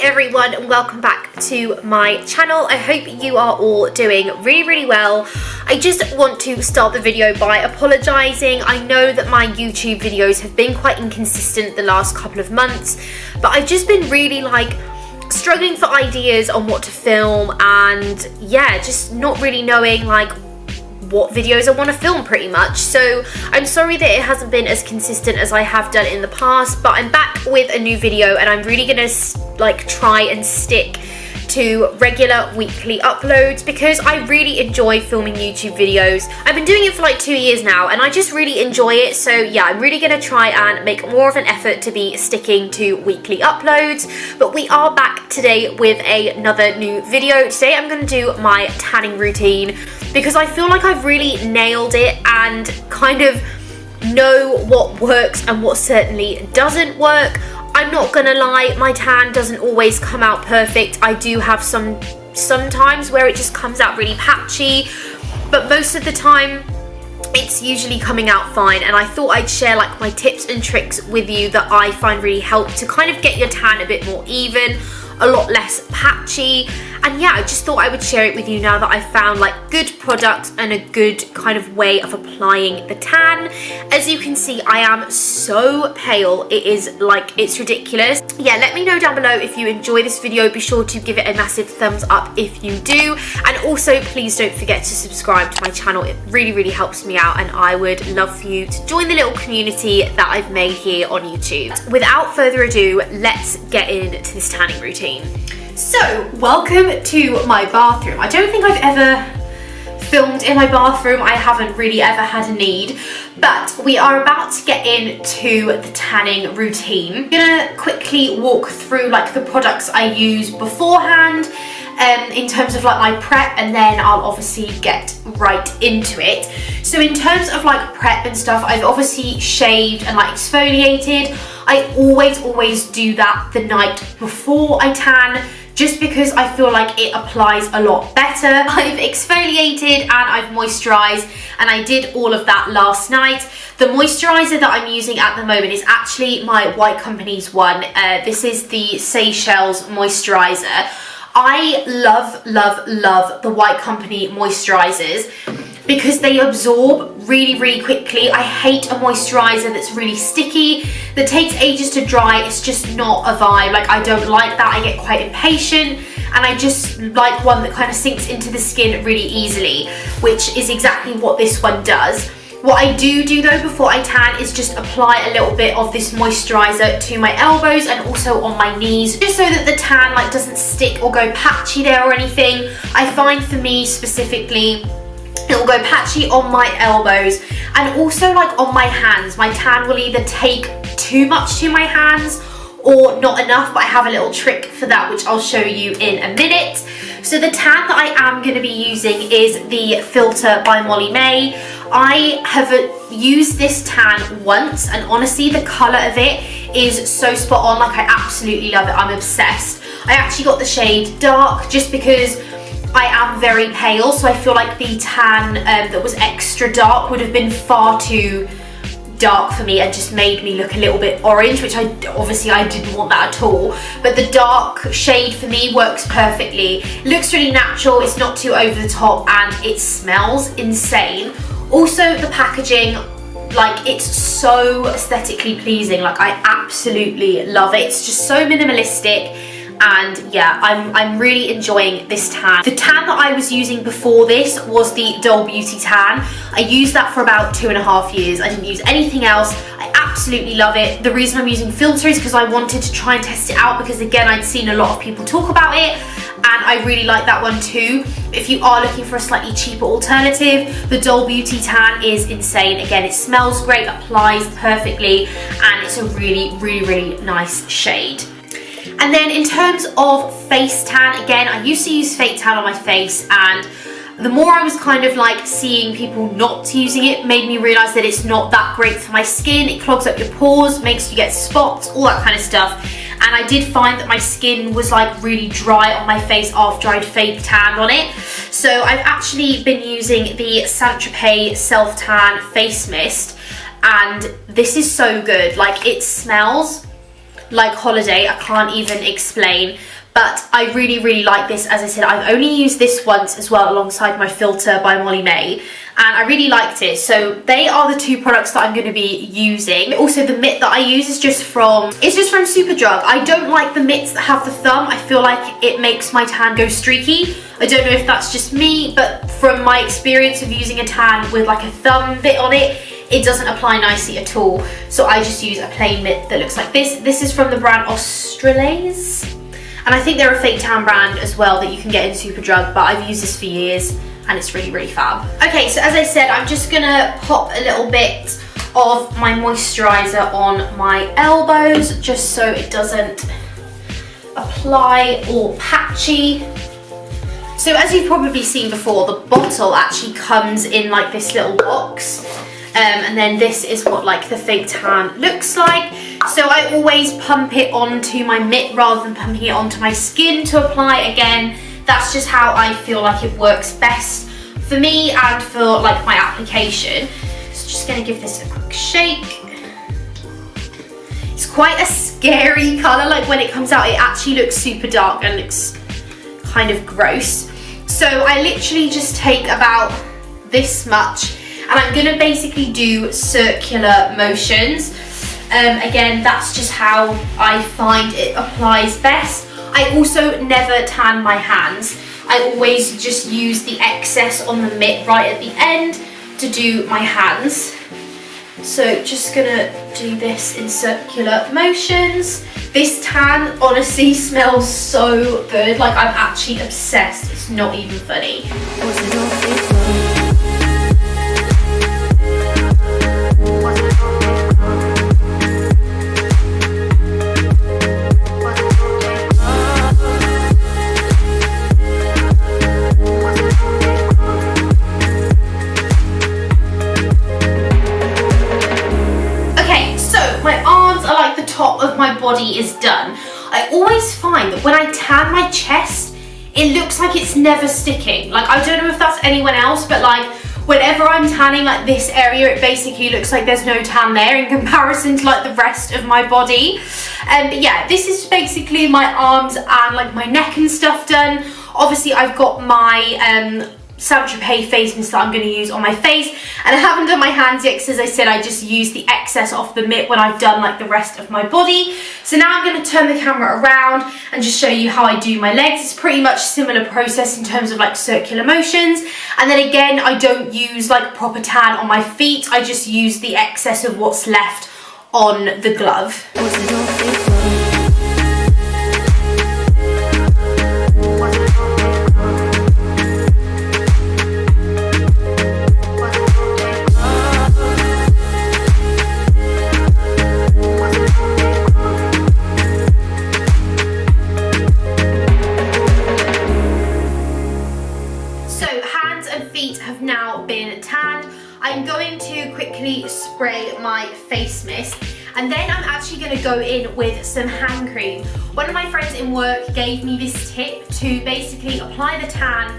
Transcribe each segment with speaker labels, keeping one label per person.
Speaker 1: everyone and welcome back to my channel. I hope you are all doing really well. I just want to start the video by apologising. I know that my YouTube videos have been quite inconsistent the last couple of months, but I've just been really struggling for ideas on what to film, and yeah, just not really knowing what videos I want to film pretty much. So I'm sorry that it hasn't been as consistent as I have done in the past, but I'm back with a new video and I'm really gonna try and stick to regular weekly uploads because I really enjoy filming YouTube videos. I've been doing it for 2 years now and I just really enjoy it. So yeah, I'm really gonna try and make more of an effort to be sticking to weekly uploads. But we are back today with another new video. Today I'm gonna do my tanning routine because I feel like I've really nailed it and kind of know what works and what certainly doesn't work. I'm not gonna lie, my tan doesn't always come out perfect. I do have sometimes where it just comes out really patchy, but most of the time it's usually coming out fine. And I thought I'd share my tips and tricks with you that I find really help to kind of get your tan a bit more even, a lot less patchy. And yeah, I just thought I would share it with you now that I've found good products and a good kind of way of applying the tan. As you can see, I am so pale. It is it's ridiculous. Yeah, let me know down below if you enjoy this video. Be sure to give it a massive thumbs up if you do. And also, please don't forget to subscribe to my channel. It really helps me out and I would love for you to join the little community that I've made here on YouTube. Without further ado, let's get into this tanning routine. So, welcome to my bathroom. I don't think I've ever filmed in my bathroom. I haven't really ever had a need, but we are about to get into the tanning routine. I'm gonna quickly walk through the products I use beforehand in terms of my prep, and then I'll obviously get right into it. So in terms of prep and stuff, I've obviously shaved and exfoliated. I always do that the night before I tan, just because I feel it applies a lot better. I've exfoliated and I've moisturized, and I did all of that last night. The moisturizer that I'm using at the moment is actually my White Company's one. This is the Seychelles moisturizer. I love the White Company moisturizers because they absorb really quickly. I hate a moisturizer that's really sticky, that takes ages to dry. It's just not a vibe. I don't like that. I get quite impatient, and I just like one that kind of sinks into the skin really easily, which is exactly what this one does. What I do though before I tan is just apply a little bit of this moisturizer to my elbows and also on my knees, just so that the tan doesn't stick or go patchy there or anything. I find for me specifically, it will go patchy on my elbows and also on my hands. My tan will either take too much to my hands or not enough, but I have a little trick for that which I'll show you in a minute. So the tan that I am going to be using is the Filter by Molly May. I have used this tan once and honestly the colour of it is so spot on. I absolutely love it. I'm obsessed. I actually got the shade dark just because I am very pale, so I feel the tan that was extra dark would have been far too dark for me and just made me look a little bit orange, which I didn't want that at all. But the dark shade for me works perfectly. It looks really natural, it's not too over the top, and it smells insane. Also, the packaging, it's so aesthetically pleasing. I absolutely love it. It's just so minimalistic. And yeah, I'm really enjoying this tan. The tan that I was using before this was the Dull Beauty tan. I used that for about 2.5 years. I didn't use anything else. I absolutely love it. The reason I'm using Filter is because I wanted to try and test it out because again, I'd seen a lot of people talk about it and I really like that one too. If you are looking for a slightly cheaper alternative, the Dull Beauty tan is insane. Again, it smells great, applies perfectly, and it's a really nice shade. And then in terms of face tan, again, I used to use fake tan on my face, and the more I was kind of seeing people not using it made me realise that it's not that great for my skin. It clogs up your pores, makes you get spots, all that kind of stuff. And I did find that my skin was really dry on my face after I'd fake tanned on it. So I've actually been using the Saint-Tropez Self Tan Face Mist, and this is so good. It smells like holiday. I can't even explain. but I really like this. As I said, I've only used this once as well alongside my filter by Molly May, and I really liked it. So they are the two products that I'm going to be using. Also, the mitt that I use is just from Superdrug. I don't like the mitts that have the thumb. I feel like it makes my tan go streaky. I don't know if that's just me, but from my experience of using a tan with like a thumb bit on it, it doesn't apply nicely at all. So I just use a plain mitt that looks like this. This is from the brand Australaise, and I think they're a fake tan brand as well that you can get in Superdrug, but I've used this for years and it's really fab. Okay, so as I said, I'm just gonna pop a little bit of my moisturizer on my elbows just so it doesn't apply all patchy. So as you've probably seen before, the bottle actually comes in like this little box. And then this is what like the fake tan looks like. So I always pump it onto my mitt rather than pumping it onto my skin to apply. Again, that's just how I feel like it works best for me and for like my application. So just gonna give this a quick shake. It's quite a scary colour, like when it comes out it actually looks super dark and looks kind of gross. So I literally just take about this much, and I'm gonna basically do circular motions. Again, that's just how I find it applies best. I also never tan my hands. I always just use the excess on the mitt right at the end to do my hands. So just gonna do this in circular motions. This tan honestly smells so good. Like, I'm actually obsessed. It's not even funny. Top of my body is done. I always find that when I tan my chest, it looks like it's never sticking. Like, I don't know if that's anyone else, but like whenever I'm tanning like this area, it basically looks like there's no tan there in comparison to like the rest of my body. But yeah, this is basically my arms and like my neck and stuff done. Obviously I've got my Saint-Tropez face mist that I'm going to use on my face, and I haven't done my hands yet because, as I said, I just used the excess off the mitt when I've done like the rest of my body. So now I'm going to turn the camera around and just show you how I do my legs. It's pretty much similar process in terms of like circular motions, and then again I don't use like proper tan on my feet. I just use the excess of what's left on the glove. I'm going to quickly spray my face mist, and then I'm actually going to go in with some hand cream. One of my friends in work gave me this tip to basically apply the tan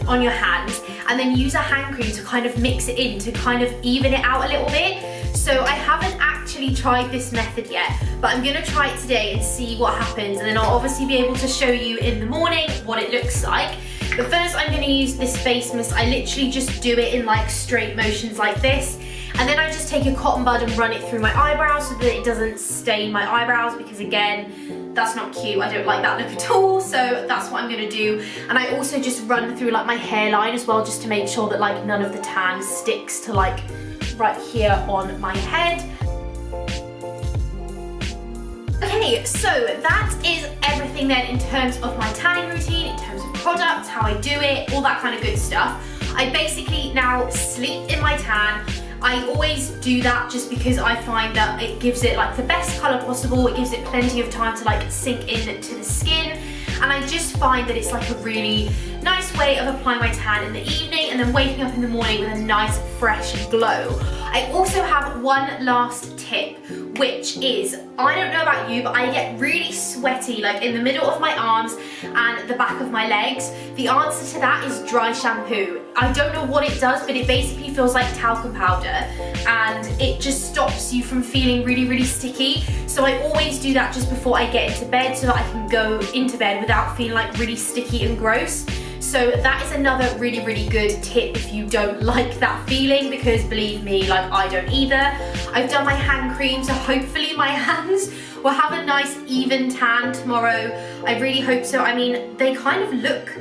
Speaker 1: on your hands and then use a hand cream to kind of mix it in to kind of even it out a little bit. So I haven't actually tried this method yet, but I'm going to try it today and see what happens, and then I'll obviously be able to show you in the morning what it looks like. But first I'm going to use this face mist. I literally just do it in like straight motions like this, and then I just take a cotton bud and run it through my eyebrows so that it doesn't stain my eyebrows, because again, that's not cute. I don't like that look at all, so that's what I'm going to do. And I also just run through like my hairline as well, just to make sure that like none of the tan sticks to like right here on my head. Okay, so that is everything then in terms of my tanning routine, in terms of products, how I do it, all that kind of good stuff. I basically now sleep in my tan. I always do that just because I find that it gives it like the best colour possible. It gives it plenty of time to like sink into the skin, and I just find that it's like a really nice way of applying my tan in the evening and then waking up in the morning with a nice fresh glow. I also have one last tip, which is, I don't know about you, but I get really sweaty like in the middle of my arms and the back of my legs. The answer to that is dry shampoo. I don't know what it does, but it basically feels like talcum powder and it just stops you from feeling really sticky. So I always do that just before I get into bed so that I can go into bed without feeling like really sticky and gross. So that is another really good tip if you don't like that feeling, because believe me, like I don't either. I've done my hand cream, so hopefully my hands will have a nice even tan tomorrow. I really hope so. I mean, they kind of look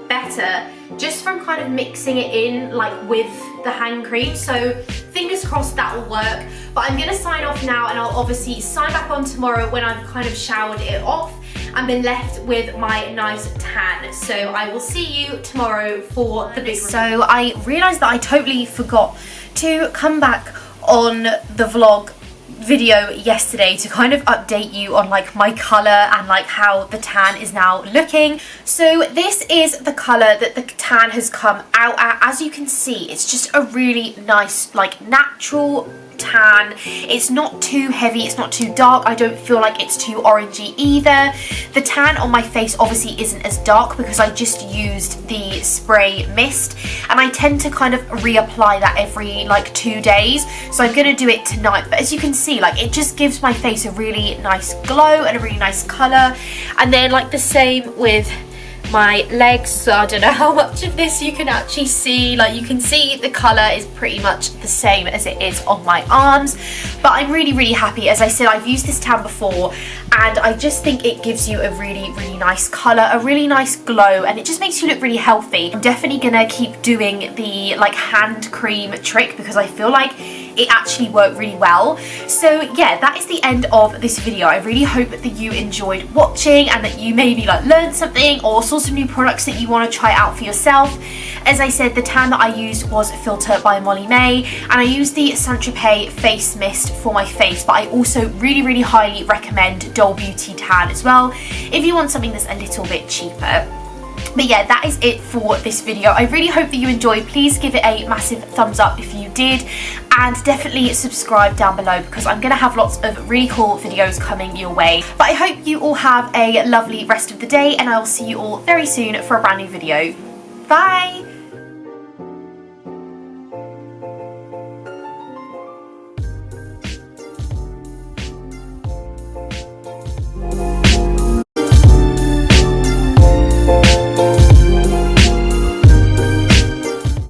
Speaker 1: better just from kind of mixing it in like with the hand cream, so fingers crossed that will work. But I'm gonna sign off now, and I'll obviously sign back on tomorrow when I've kind of showered it off and been left with my nice tan. So I will see you tomorrow for the big review. So I realised that I totally forgot to come back on the vlog video yesterday to kind of update you on like my colour and like how the tan is now looking. So this is the colour that the tan has come out at. As you can see, it's just a really nice like natural tan. It's not too heavy, it's not too dark. I don't feel like it's too orangey either. The tan on my face obviously isn't as dark because I just used the spray mist, and I tend to kind of reapply that every like 2 days, so I'm gonna do it tonight. But as you can see, like it just gives my face a really nice glow and a really nice colour. And then like the same with my legs, so I don't know how much of this you can actually see. Like you can see the colour is pretty much the same as it is on my arms, but I'm really happy. As I said, I've used this tan before and I just think it gives you a really nice colour, a really nice glow, and it just makes you look really healthy. I'm definitely gonna keep doing the like hand cream trick because I feel like it actually worked really well. So yeah, that is the end of this video. I really hope that you enjoyed watching and that you maybe like learned something or saw some new products that you want to try out for yourself. As I said, the tan that I used was Filter by Molly May, and I used the Saint Tropez face mist for my face, but I also really highly recommend Dole Beauty tan as well if you want something that's a little bit cheaper. But yeah, that is it for this video. I really hope that you enjoyed. Please give it a massive thumbs up if you did, and definitely subscribe down below because I'm going to have lots of really cool videos coming your way. But I hope you all have a lovely rest of the day, and I will see you all very soon for a brand new video. Bye!